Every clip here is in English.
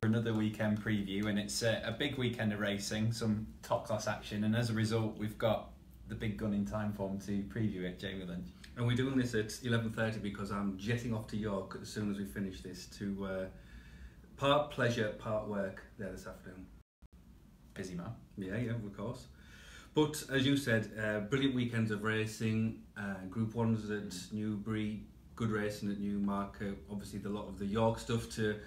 Another weekend preview, and it's a big weekend of racing, some top class action, and as a result we've got the big gun in Timeform to preview it, Jamie Lynch. And we're doing this at 11:30 because I'm jetting off to York as soon as we finish this to part pleasure, part work there this afternoon. Busy man. Yeah, of course. But as you said, brilliant weekends of racing, Group 1s at Newbury, good racing at Newmarket, obviously a lot of the York stuff to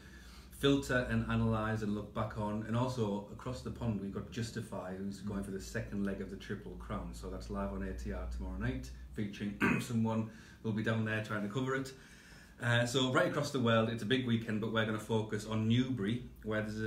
filter and analyse and look back on, and also across the pond we've got Justify, who's going for the second leg of the Triple Crown, so that's live on ATR tomorrow night, featuring someone who'll be down there trying to cover it. So right across the world it's a big weekend, but we're going to focus on Newbury, where there's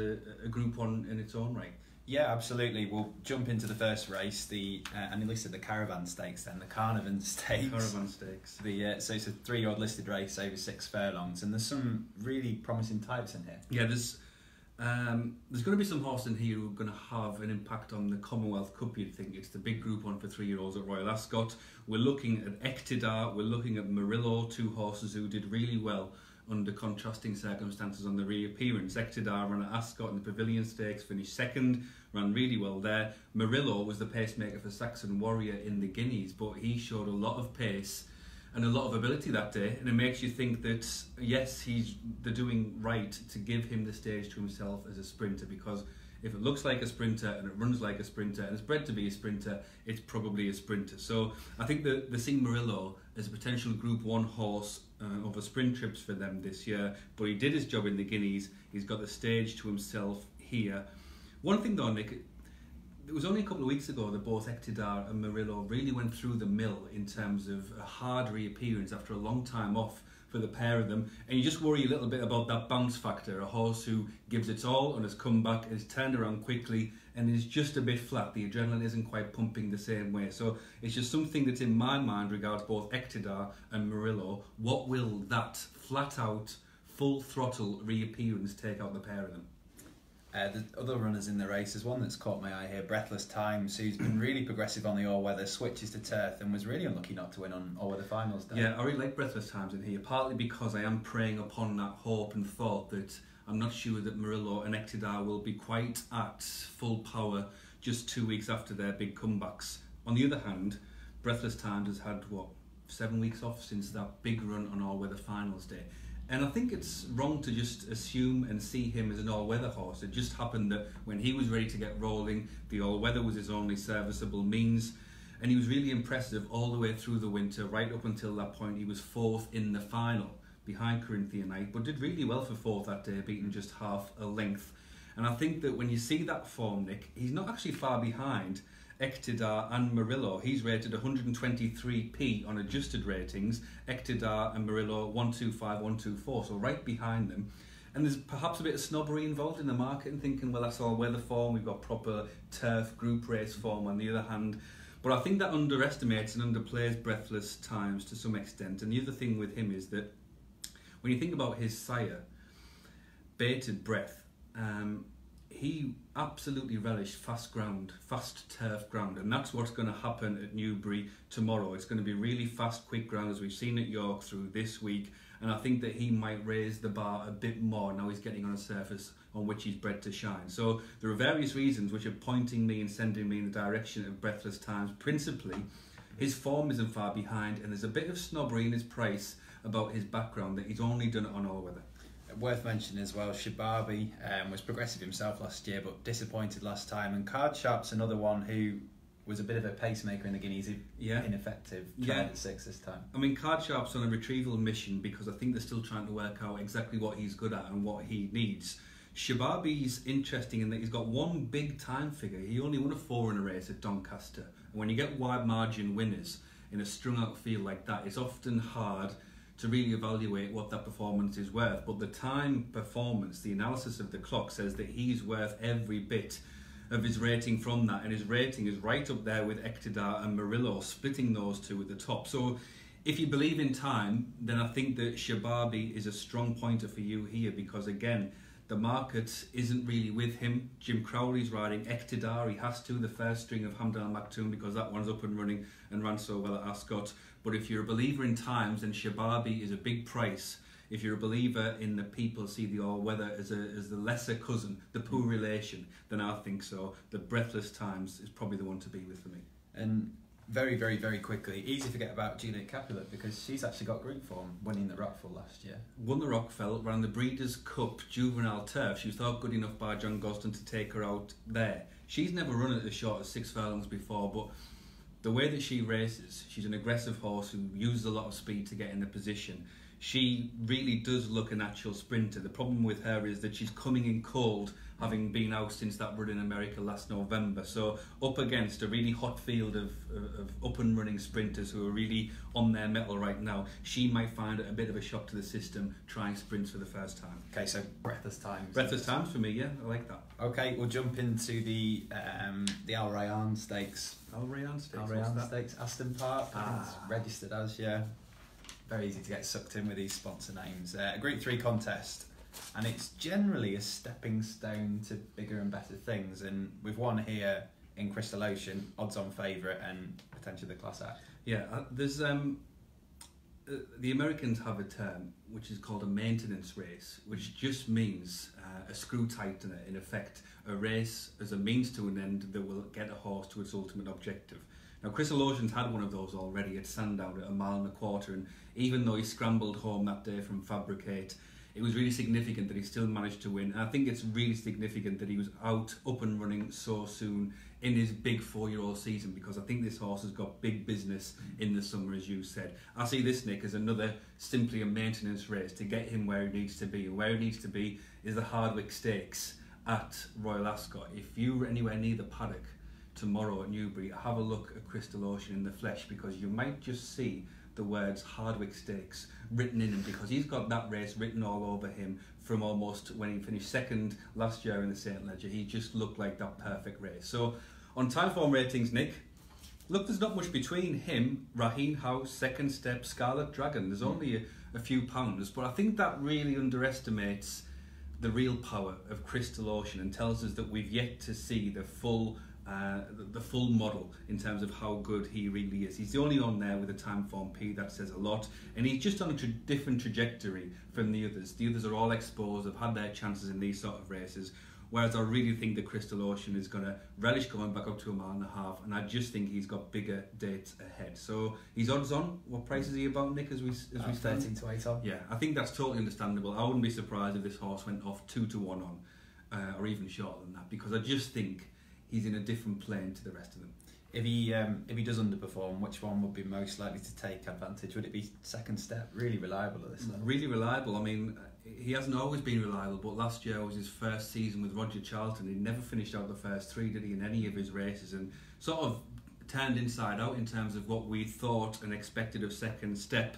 a Group 1 in its own right. Yeah, absolutely. We'll jump into the first race, and you listed the Caravan Stakes then, the Carnarvon Stakes. Caravan Stakes. So it's a 3-year-old listed race over 6 furlongs, and there's some really promising types in here. Yeah, there's going to be some horses in here who are going to have an impact on the Commonwealth Cup, you'd think. It's the big Group 1 for 3-year-olds at Royal Ascot. We're looking at Echtidar, we're looking at Murillo, 2 horses who did really well under contrasting circumstances on the reappearance. Echtidar ran at Ascot in the Pavilion Stakes, finished second, ran really well there. Murillo was the pacemaker for Saxon Warrior in the Guineas, but he showed a lot of pace and a lot of ability that day, and it makes you think that yes, they're doing right to give him the stage to himself as a sprinter, because if it looks like a sprinter and it runs like a sprinter and it's bred to be a sprinter, it's probably a sprinter. So I think that they're seeing Murillo as a potential Group 1 horse over sprint trips for them this year, but he did his job in the Guineas. He's got the stage to himself here. One thing though, Nick, it was only a couple of weeks ago that both Echtidar and Murillo really went through the mill in terms of a hard reappearance after a long time off for the pair of them, and you just worry a little bit about that bounce factor, a horse who gives its all and has come back, has turned around quickly and is just a bit flat. The adrenaline isn't quite pumping the same way, so it's just something that's in my mind regards both Echtidar and Murillo. What will that flat out, full throttle reappearance take out the pair of them? The other runners in the race, there's one that's caught my eye here, Breathless Times, who's been really progressive on the all-weather, switches to turf, and was really unlucky not to win on all-weather finals day. Yeah, I really like Breathless Times in here, partly because I am preying upon that hope and thought that I'm not sure that Murillo and Echtidar will be quite at full power just 2 weeks after their big comebacks. On the other hand, Breathless Times has had, 7 weeks off since that big run on all-weather finals day. And I think it's wrong to just assume and see him as an all-weather horse. It just happened that when he was ready to get rolling, the all-weather was his only serviceable means. And he was really impressive all the way through the winter. Right up until that point, he was 4th in the final behind Corinthian Knight, but did really well for 4th that day, beating just half a length. And I think that when you see that form, Nick, he's not actually far behind Echtidar and Murillo. He's rated 123p on adjusted ratings. Echtidar and Murillo 125, 124, so right behind them. And there's perhaps a bit of snobbery involved in the market and thinking, well, that's all weather form, we've got proper turf group race form on the other hand. But I think that underestimates and underplays Breathless Times to some extent. And the other thing with him is that when you think about his sire, Bated Breath, he absolutely relished fast turf ground, and that's what's going to happen at Newbury tomorrow. It's going to be really fast, quick ground, as we've seen at York through this week, and I think that he might raise the bar a bit more now he's getting on a surface on which he's bred to shine. So there are various reasons which are pointing me and sending me in the direction of Breathless Times. Principally, his form isn't far behind, and there's a bit of snobbery in his price about his background, that he's only done it on all-weather. Worth mentioning as well, Shababi was progressive himself last year, but disappointed last time. And Card Sharp's another one who was a bit of a pacemaker in the Guineas, ineffective, tried at 6 this time. I mean, Card Sharp's on a retrieval mission because I think they're still trying to work out exactly what he's good at and what he needs. Shababi's interesting in that he's got one big time figure. He only won a 4 in a race at Doncaster. And when you get wide margin winners in a strung out field like that, it's often hard to really evaluate what that performance is worth. But the time performance, the analysis of the clock says that he's worth every bit of his rating from that, and his rating is right up there with Echtidar and Murillo, splitting those two at the top. So if you believe in time, then I think that Shababi is a strong pointer for you here, because again, the market isn't really with him. Jim Crowley's riding Echtidar. He has to, the first string of Hamdan Al Maktoum, because that one's up and running and ran so well at Ascot. But if you're a believer in times, then Shababi is a big price if you're a believer in the people see the all-weather as the lesser cousin, the poor relation, then I think so. The Breathless Times is probably the one to be with for me. And very, very, very quickly, easy to forget about Juliet Capulet because she's actually got group form, winning the Rockfall last year. Won the Rockfell, ran the Breeders' Cup Juvenile Turf. She was thought good enough by John Gosden to take her out there. She's never run it as short as 6 furlongs before, but the way that she races, she's an aggressive horse who uses a lot of speed to get in the position. She really does look a natural sprinter. The problem with her is that she's coming in cold, having been out since that run in America last November. So up against a really hot field of up and running sprinters who are really on their mettle right now, she might find it a bit of a shock to the system trying sprints for the first time. Okay, so Breathless Times. Breathless Times for me, yeah, I like that. Okay, we'll jump into the Al Rayyan Stakes. Al Rayyan Stakes. Al Rayyan Stakes, Aston Park. It's registered as, yeah. Very easy to get sucked in with these sponsor names. A Group 3 contest, and it's generally a stepping stone to bigger and better things. And we've won here in Crystal Ocean, odds-on favourite and potentially the class act. Yeah, there's the Americans have a term which is called a maintenance race, which just means a screw tightener, in effect, a race as a means to an end that will get a horse to its ultimate objective. Now, Crystal Ocean's had one of those already at Sandown at 1.25 miles, and even though he scrambled home that day from Fabricate, it was really significant that he still managed to win. And I think it's really significant that he was out, up and running so soon in his big 4-year-old season, because I think this horse has got big business in the summer, as you said. I see this, Nick, as another simply a maintenance race to get him where he needs to be. And where he needs to be is the Hardwick Stakes at Royal Ascot. If you're anywhere near the paddock tomorrow at Newbury, have a look at Crystal Ocean in the flesh, because you might just see the words Hardwick Stakes written in him, because he's got that race written all over him from almost when he finished second last year in the St. Ledger. He just looked like that perfect race. So on Timeform ratings, Nick, look, there's not much between him, Raheen House, Second Step, Scarlet Dragon. There's only a few pounds, but I think that really underestimates the real power of Crystal Ocean and tells us that we've yet to see the full model in terms of how good he really is. He's the only one there with a Timeform P, that says a lot, and he's just on a different trajectory from the others. The others are all exposed, have had their chances in these sort of races, whereas I really think the Crystal Ocean is going to relish going back up to 1.5 miles, and I just think he's got bigger dates ahead. So he's odds on. What price is he about, Nick, as we stand? 13 to 8 on. Yeah, I think that's totally understandable. I wouldn't be surprised if this horse went off 2 to 1 on, or even shorter than that, because I just think he's in a different plane to the rest of them. If he does underperform, which one would be most likely to take advantage? Would it be Second Step? Really reliable at this level. Really reliable. I mean, he hasn't always been reliable, but last year was his first season with Roger Charlton. He never finished out the first 3, did he, in any of his races, and sort of turned inside out in terms of what we thought and expected of Second Step.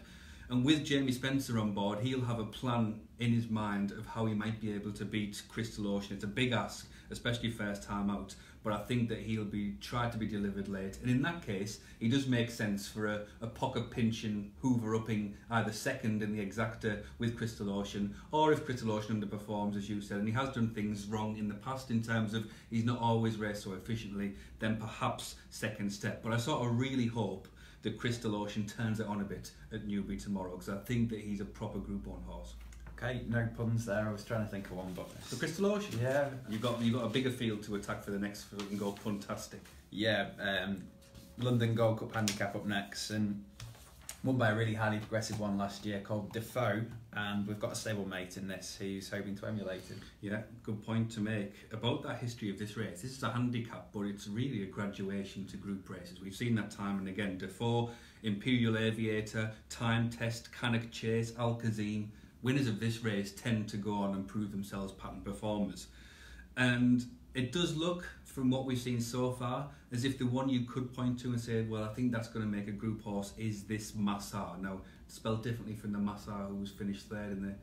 And with Jamie Spencer on board, he'll have a plan in his mind of how he might be able to beat Crystal Ocean. It's a big ask, especially first time out, but I think that he'll be tried to be delivered late. And in that case, he does make sense for a pocket pinching, hoover-upping either second in the exacta with Crystal Ocean, or if Crystal Ocean underperforms, as you said, and he has done things wrong in the past in terms of he's not always raced so efficiently, then perhaps Second Step. But I sort of really hope that Crystal Ocean turns it on a bit at Newbury tomorrow, because I think that he's a proper Group 1 horse. Okay, no puns there. I was trying to think of one, but the Crystal Ocean. Yeah, you got a bigger field to attack for the next field and go puntastic. Yeah, London Gold Cup Handicap up next, and won by a really highly progressive one last year called Defoe, and we've got a stablemate in this who's hoping to emulate him. Yeah, good point to make about that history of this race. This is a handicap, but it's really a graduation to group races. We've seen that time and again. Defoe, Imperial Aviator, Time Test, Cannock Chase, Alcazim. Winners of this race tend to go on and prove themselves pattern performers. And it does look, from what we've seen so far, as if the one you could point to and say, well, I think that's going to make a group horse is this Massar. Now, spelled differently from the Massar who was finished third in the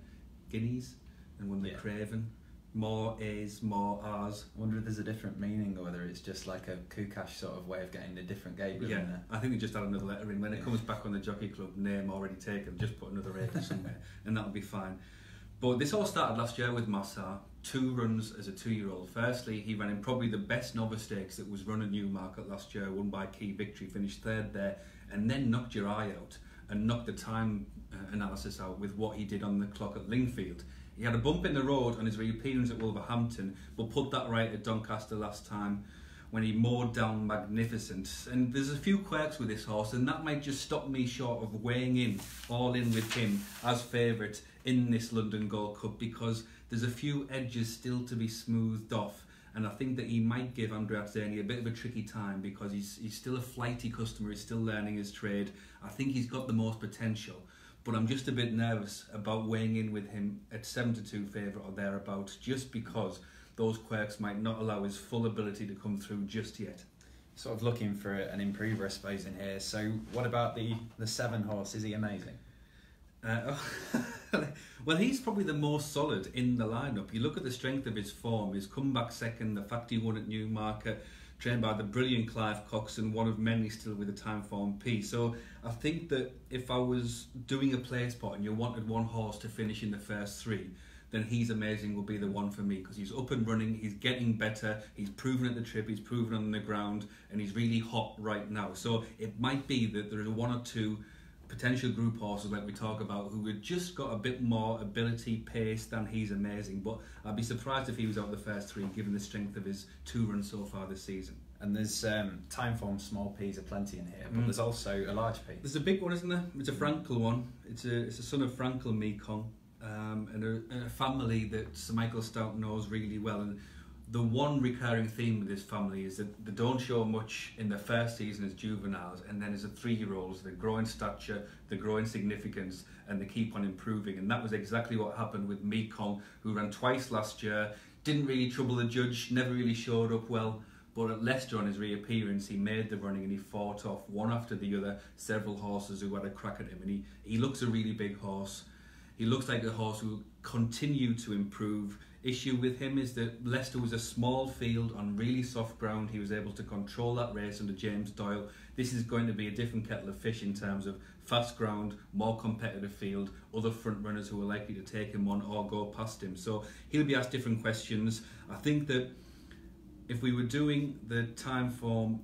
Guineas and won the Craven. More A's, more R's. I wonder if there's a different meaning, or whether it's just like a Kukash sort of way of getting a different gate in there. I think they just add another letter in. When it comes back on the Jockey Club name already taken, just put another A somewhere and that'll be fine. But this all started last year with Massar. 2 runs as a 2-year-old. Firstly, he ran in probably the best novice stakes that was run at Newmarket last year, won by Key Victory, finished third there, and then knocked your eye out and knock the time analysis out with what he did on the clock at Lingfield. He had a bump in the road on his reappearance at Wolverhampton, but put that right at Doncaster last time when he mowed down Magnificent. And there's a few quirks with this horse, and that might just stop me short of weighing in, all in with him as favourite in this London Gold Cup, because there's a few edges still to be smoothed off. And I think that he might give Andrea Azzurri a bit of a tricky time, because he's still a flighty customer, he's still learning his trade. I think he's got the most potential, but I'm just a bit nervous about weighing in with him at 7-2 favourite or thereabouts, just because those quirks might not allow his full ability to come through just yet. Sort of looking for an improver, I suppose, in here. So what about the 7 horse? Is he amazing? Well, he's probably the most solid in the lineup. You look at the strength of his form, his comeback second, the fact he won at Newmarket, trained by the brilliant Clive Coxon, one of many still with a Timeform P. So I think that if I was doing a play spot and you wanted one horse to finish in the first 3, then He's Amazing will be the one for me, because he's up and running, he's getting better, he's proven at the trip, he's proven on the ground, and he's really hot right now. So it might be that there are 1 or 2 potential group horses like we talk about who have just got a bit more ability, pace than He's Amazing, but I'd be surprised if he was out the first 3 given the strength of his 2 runs so far this season. And there's Timeform small P's are plenty in here, but there's also a large P. There's a big one, isn't there? It's a Frankel one. It's a son of Frankel Mekong, and a family that Sir Michael Stout knows really well. And the one recurring theme with this family is that they don't show much in their first season as juveniles, and then as a 3-year-olds they grow in stature, they grow in significance, and they keep on improving. And that was exactly what happened with Mekong, who ran twice last year, didn't really trouble the judge, never really showed up well, but at Leicester on his reappearance he made the running and he fought off one after the other several horses who had a crack at him, and he looks a really big horse. He looks like a horse who will continue to improve. Issue with him is that Leicester was a small field on really soft ground. He was able to control that race under James Doyle. This is going to be a different kettle of fish in terms of fast ground, more competitive field, other front runners who are likely to take him on or go past him. So he'll be asked different questions. I think that if we were doing the Timeform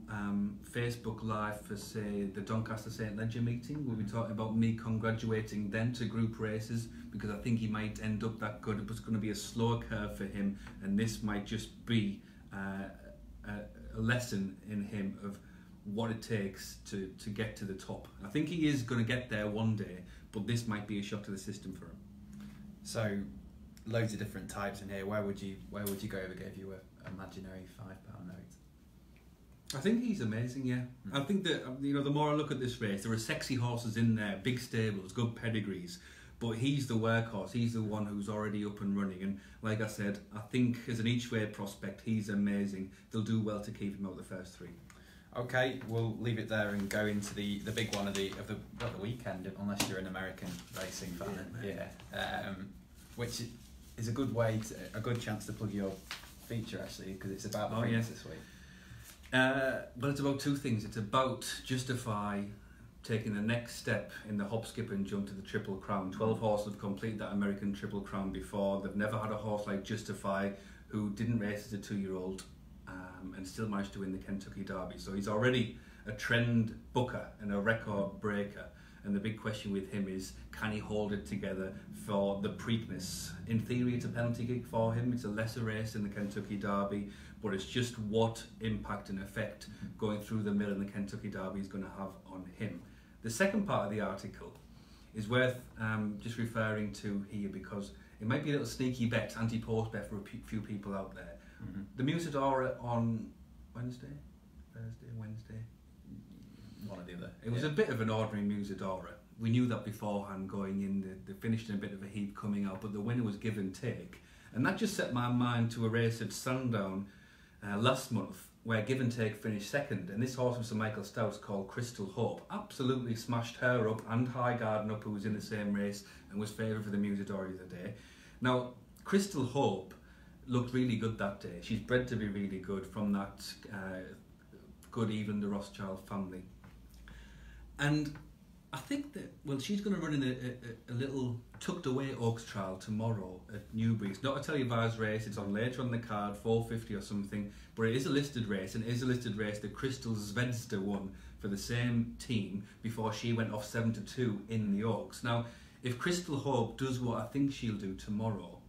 Facebook Live for, say, the Doncaster St Ledger meeting, we'll be talking about Mekong graduating then to group races, because I think he might end up that good. It's going to be a slower curve for him, and this might just be a lesson in him of what it takes to get to the top. I think he is going to get there one day, but this might be a shock to the system for him. So, loads of different types in here. Where would you go if I gave you an imaginary £5 note? I think He's Amazing, yeah. I think that, the more I look at this race, there are sexy horses in there, big stables, good pedigrees, but he's the workhorse. He's the one who's already up and running, and like I said, I think as an each-way prospect, He's Amazing. They'll do well to keep him out the first 3. Okay, we'll leave it there and go into the big one of the weekend, unless you're an American racing fan. Which is a good chance to plug your feature, actually, because it's about the Phoenix this week. Well, it's about 2 things. It's about Justify taking the next step in the hop, skip and jump to the Triple Crown. 12 horses have completed that American Triple Crown before. They've never had a horse like Justify who didn't race as a 2-year-old and still managed to win the Kentucky Derby. So he's already a trend booker and a record breaker. And the big question with him is, can he hold it together for the Preakness? In theory, it's a penalty kick for him. It's a lesser race than the Kentucky Derby, but it's just what impact and effect going through the mill in the Kentucky Derby is going to have on him. The second part of the article is worth just referring to here, because it might be a little sneaky bet, anti-post bet for a few people out there. The Musadora on Thursday, Wednesday. One or the other. It was a bit of an ordinary Musadora. We knew that beforehand going in. They finished in a bit of a heat coming out, but the winner was Give and Take. And that just set my mind to a race at Sandown last month, where Give and Take finished second. And this horse was Sir Michael Stout's called Crystal Hope. Absolutely smashed her up, and High Garden up, who was in the same race and was favourite for the Musadora the other day. Now, Crystal Hope looked really good that day. She's bred to be really good from that good Evelyn de Rothschild family. And I think that, well, she's going to run in a little tucked away Oaks trial tomorrow at Newbury. It's not a televised race, it's on later on the card, 4:50 or something, but it is a listed race, and it is a listed race that Crystal Zvezda won for the same team before she went off 7-2 in the Oaks. Now, if Crystal Hope does what I think she'll do tomorrow,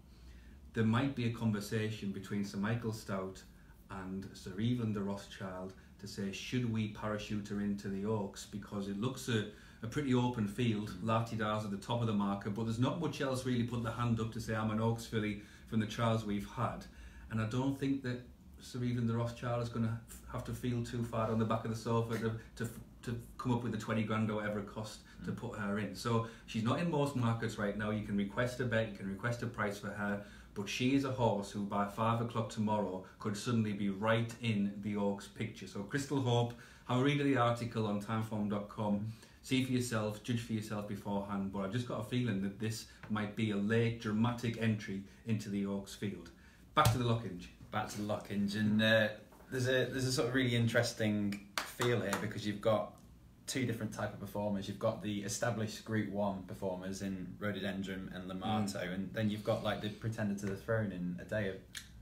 there might be a conversation between Sir Michael Stout and Sir Evelyn de Rothschild to say, should we parachute her into the Oaks? Because it looks a pretty open field. Latidar's at the top of the market, but there's not much else really put the hand up to say, I'm an Oaks filly from the trials we've had. And I don't think that Sir Evelyn de Rothschild is going to have to feel too far on the back of the sofa to come up with the 20 grand or whatever it costs to put her in. So she's not in most markets right now. You can request a bet, you can request a price for her, but she is a horse who by 5 o'clock tomorrow could suddenly be right in the Oaks picture. So Crystal Hope, have a read of the article on timeform.com, see for yourself, judge for yourself beforehand, but I've just got a feeling that this might be a late dramatic entry into the Oaks field. Back to the Lockinge. Back to the Lockinge, and there's a sort of really interesting feel here because you've got two different type of performers. You've got the established Group 1 performers in Rhododendron and Limato, and then you've got like the pretender to the throne in Addeybb.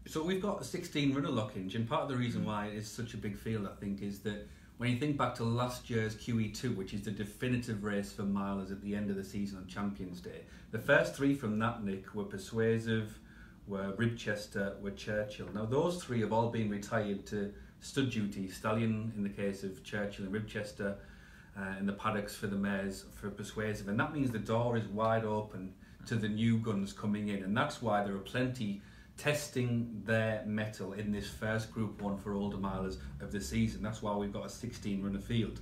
So we've got a 16 runner Lockinge, and part of the reason why it's such a big field, I think, is that when you think back to last year's QE2, which is the definitive race for milers at the end of the season on Champions Day, the first three from that, Nick, were Persuasive, were Ribchester, were Churchill. Now those three have all been retired to stud duty, Stallion in the case of Churchill and Ribchester, in the paddocks for the mares for Persuasive, and that means the door is wide open to the new guns coming in, and that's why there are plenty testing their mettle in this first Group 1 for older milers of the season. That's why we've got a 16 runner field.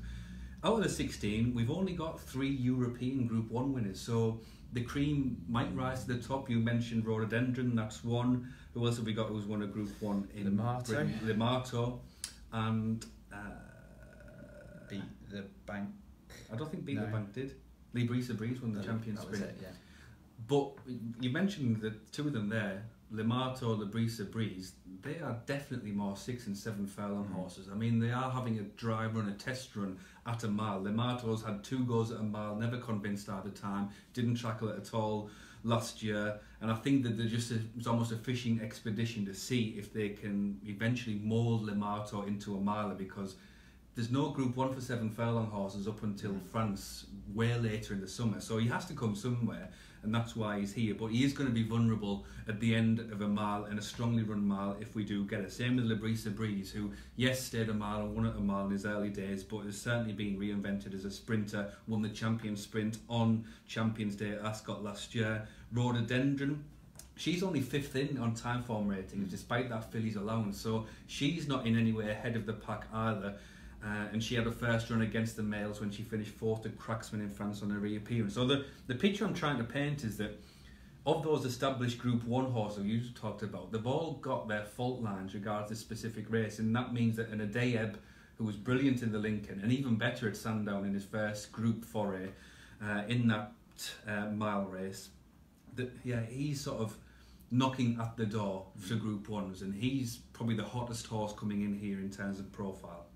Out of the 16, we've only got 3 European Group 1 winners, so the cream might rise to the top. You mentioned Rhododendron, that's one. Who else have we got who's won a Group 1 in Limato? Limato, and Beat the Bank. I don't think Beat the Bank did. Lee Breeze won the champion sprint. It, yeah. But you mentioned the two of them there, Limato, Lebrisa Breeze, they are definitely more 6 and 7 furlong horses. I mean, they are having a dry run, a test run at a mile. Limato's had 2 goes at a mile, never convinced at the time, didn't tackle it at all last year, and I think that it's almost a fishing expedition to see if they can eventually mould Limato into a miler, because there's no Group 1 for 7 furlong horses up until France way later in the summer, so he has to come somewhere, and that's why he's here. But he is going to be vulnerable at the end of a mile, and a strongly run mile if we do get it. Same with Lebrisa Breeze, who yes stayed a mile and won at a mile in his early days, but has certainly been reinvented as a sprinter, won the champion sprint on Champions Day at Ascot last year. Rhododendron, she's only 5th in on Timeform ratings despite that filly's allowance, so she's not in any way ahead of the pack either. And she had a first run against the males when she finished 4th at Cracksman in France on her reappearance. So the picture I'm trying to paint is that of those established Group 1 horses you talked about, they've all got their fault lines regarding this specific race, and that means that an Addeybb, who was brilliant in the Lincoln and even better at Sandown in his first group foray in that mile race, he's sort of knocking at the door for Group 1s, and he's probably the hottest horse coming in here in terms of profile.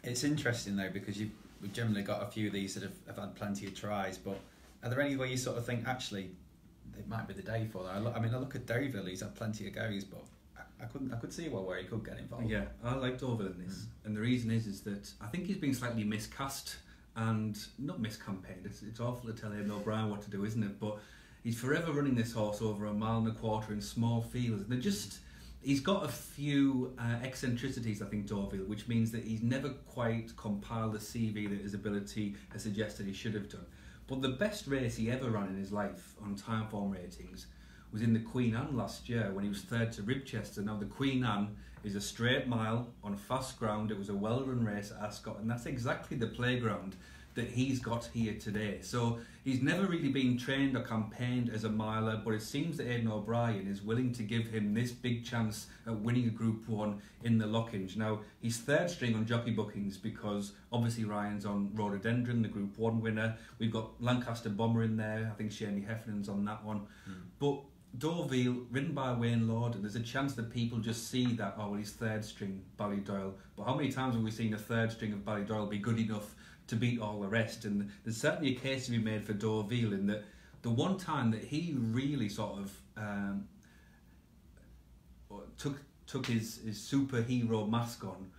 It's interesting though, because we've generally got a few of these that have had plenty of tries, but are there any way you sort of think actually it might be the day for that? I look at Deauville, he's had plenty of goes, but I could see where he could get involved. Yeah, I like Deauville in this, and the reason is that I think he's been slightly miscast and not miscampaigned. It's awful to tell Aidan O'Brien what to do, isn't it? But he's forever running this horse over a mile and a quarter in small fields, and he's got a few eccentricities, I think, Deauville, which means that he's never quite compiled the CV that his ability has suggested he should have done. But the best race he ever ran in his life on Timeform ratings was in the Queen Anne last year when he was 3rd to Ribchester. Now, the Queen Anne is a straight mile on fast ground. It was a well-run race at Ascot, and that's exactly the playground that he's got here today. So he's never really been trained or campaigned as a miler, but it seems that Aidan O'Brien is willing to give him this big chance at winning a Group 1 in the Lockinge. Now, he's 3rd string on jockey bookings because obviously Ryan's on Rhododendron, the Group 1 winner. We've got Lancaster Bomber in there. I think Shamey Heffernan's on that one. But Deauville, ridden by Wayne Lord, and there's a chance that people just see that, oh, well, he's 3rd string Ballydoyle. But how many times have we seen a 3rd string of Ballydoyle be good enough to beat all the rest? And there's certainly a case to be made for Deauville in that the one time that he really sort of took his superhero mask on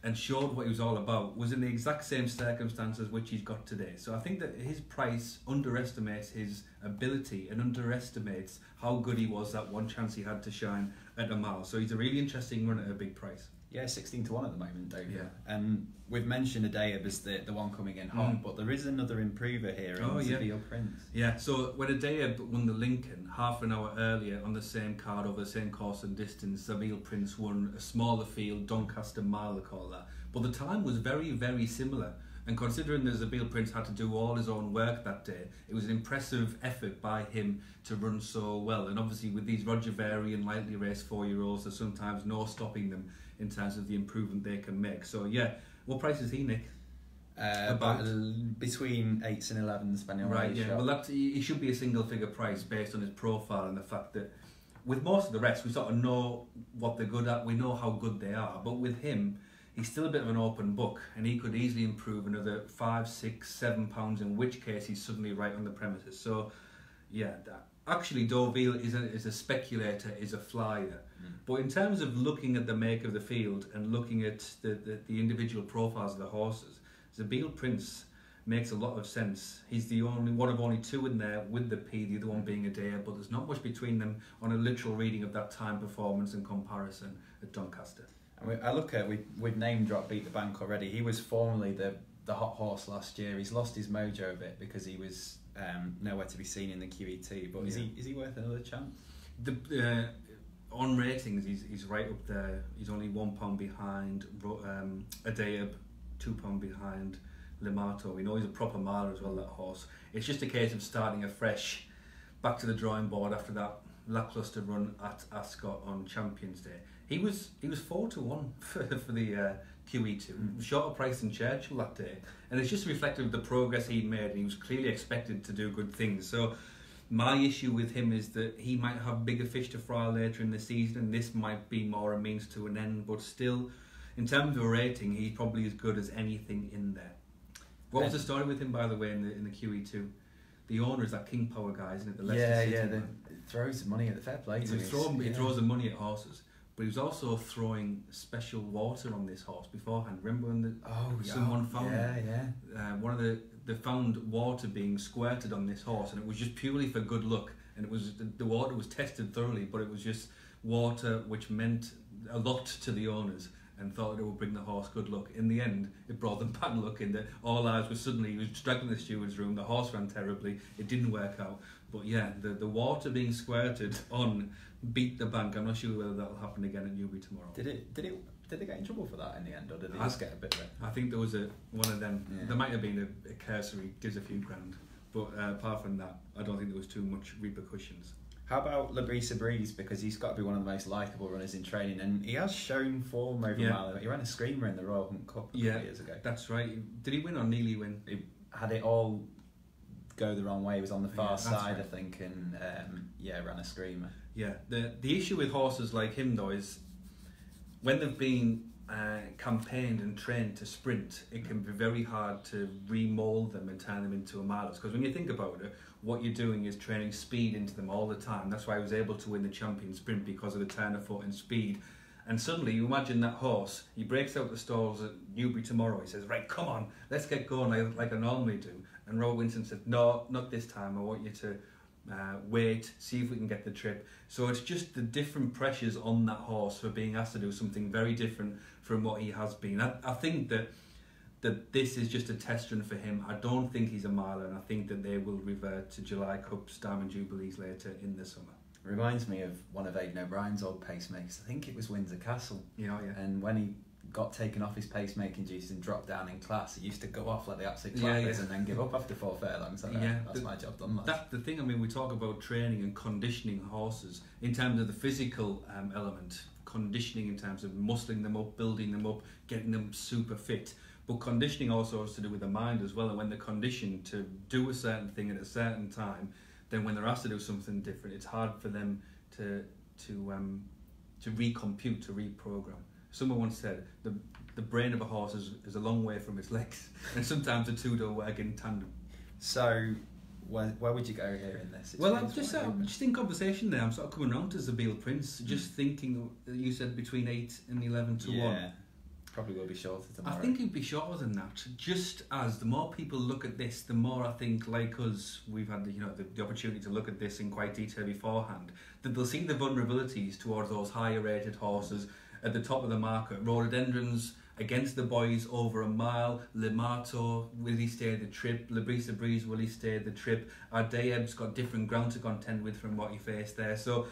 and showed what he was all about, was in the exact same circumstances which he's got today. So I think that his price underestimates his ability and underestimates how good he was that one chance he had to shine at a mile. So he's a really interesting run at a big price. Yeah, 16-1 at the moment, David. Yeah. And we've mentioned Addeybb as the one coming in hot, but there is another improver here in Zabeel Prince. Yeah, so when Addeybb won the Lincoln, half an hour earlier on the same card over the same course and distance, Zabeel Prince won a smaller field, Doncaster Mile, they call that. But the time was very, very similar. And considering that Zabeel Prince had to do all his own work that day, it was an impressive effort by him to run so well. And obviously with these Roger Vary and lightly raced 4-year-olds, there's sometimes no stopping them in terms of the improvement they can make. So yeah, what price is he, Nick? About between 8s and 11s, depending on right, yeah. Well, he should be a single figure price based on his profile and the fact that with most of the rest, we sort of know what they're good at, we know how good they are, but with him, he's still a bit of an open book, and he could easily improve another 5, 6, 7 pounds, in which case he's suddenly right on the premises. So, yeah, actually Deauville is a speculator, is a flyer. But in terms of looking at the make of the field and looking at the individual profiles of the horses, Zabeel Prince makes a lot of sense. He's the only one of only two in there with the P, the other one being Addeybb, but there's not much between them on a literal reading of that time performance and comparison at Doncaster. I look at, we've name dropped Beat the Bank already. He was formerly the hot horse last year. He's lost his mojo a bit because he was nowhere to be seen in the QE2. But is he worth another chance? On ratings, he's right up there. He's only £1 behind Addeybb, £2 behind Limato. We know he's a proper miler as well, that horse. It's just a case of starting afresh, back to the drawing board after that lacklustre run at Ascot on Champions Day. He was 4-1 for the QE2, shorter price than Churchill that day, and it's just reflective of the progress he made. And he was clearly expected to do good things. So my issue with him is that he might have bigger fish to fry later in the season, and this might be more a means to an end. But still, in terms of a rating, he's probably as good as anything in there. What was the story with him, by the way, in the QE2? The owner is that King Power guy, isn't it? The Leicester City throws the money at the fair play. He throws the money at horses. But he was also throwing special water on this horse beforehand. Remember when someone found one of they found water being squirted on this horse, and it was just purely for good luck. And it was the water was tested thoroughly, but it was just water which meant a lot to the owners, and thought it would bring the horse good luck. In the end, it brought them bad luck in that all eyes were suddenly, he was dragged in the steward's room, the horse ran terribly, it didn't work out. But yeah, the water being squirted on Beat the Bank, I'm not sure whether that'll happen again at Newbury tomorrow. Did they get in trouble for that in the end, or did they just get a bit of it? I think there was one of them. Yeah. There might have been a cursory, gives a few grand. But apart from that, I don't think there was too much repercussions. How about Labrisa Breeze? Because he's got to be one of the most likeable runners in training, and he has shown form over a mile. He ran a screamer in the Royal Hunt Cup a couple of years ago. That's right. Did he win or nearly win? He had it all go the wrong way. He was on the far side, right, I think, and ran a screamer. Yeah. The issue with horses like him, though, is when they've been campaigned and trained to sprint, it can be very hard to remould them and turn them into a milers. Because when you think about it, what you're doing is training speed into them all the time. That's why he was able to win the champion sprint, because of the turn of foot and speed. And suddenly, you imagine that horse, he breaks out the stalls at Newbury tomorrow. He says, right, come on, let's get going like I normally do. And Robert Winston said, no, not this time. I want you to wait, see if we can get the trip. So it's just the different pressures on that horse for being asked to do something very different from what he has been. I think that this is just a test run for him. I don't think he's a miler, and I think that they will revert to July Cups, Diamond Jubilees later in the summer. It reminds me of one of Aidan O'Brien's old pacemakers. I think it was Windsor Castle. Yeah. And when he got taken off his pacemaking duties and dropped down in class, he used to go off like the absolute clappers and then give up after 4 furlongs. That's my job done. That's the thing. I mean, we talk about training and conditioning horses in terms of the physical element, conditioning in terms of muscling them up, building them up, getting them super fit. But conditioning also has to do with the mind as well. And when they're conditioned to do a certain thing at a certain time, then when they're asked to do something different, it's hard for them to recompute, to reprogram. Someone once said the brain of a horse is a long way from its legs, and sometimes the two don't work in tandem. So, where would you go here in this? Well, I'm just in conversation there. I'm sort of coming around to Zabeel Prince. Just thinking, you said between 8 and 11 to 1. probably will be shorter tomorrow. I think it'd be shorter than that. Just as the more people look at this, the more I think, like us, we've had the opportunity to look at this in quite detail beforehand, that they'll see the vulnerabilities towards those higher rated horses at the top of the market. Rhododendrons against the boys over a mile. Limato, will he stay the trip? Labrisa Breeze, will he stay the trip? Addebb's got different ground to contend with from what he faced there. So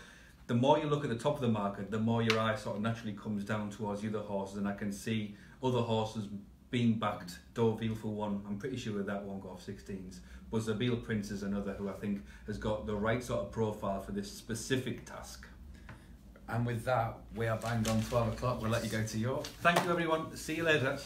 the more you look at the top of the market, the more your eye sort of naturally comes down towards the other horses, and I can see other horses being backed. Deauville for one, I'm pretty sure that won't go off 16s. But Zabeel Prince is another who I think has got the right sort of profile for this specific task. And with that, we are banged on 12 o'clock. We'll let you go to York. Thank you, everyone. See you later.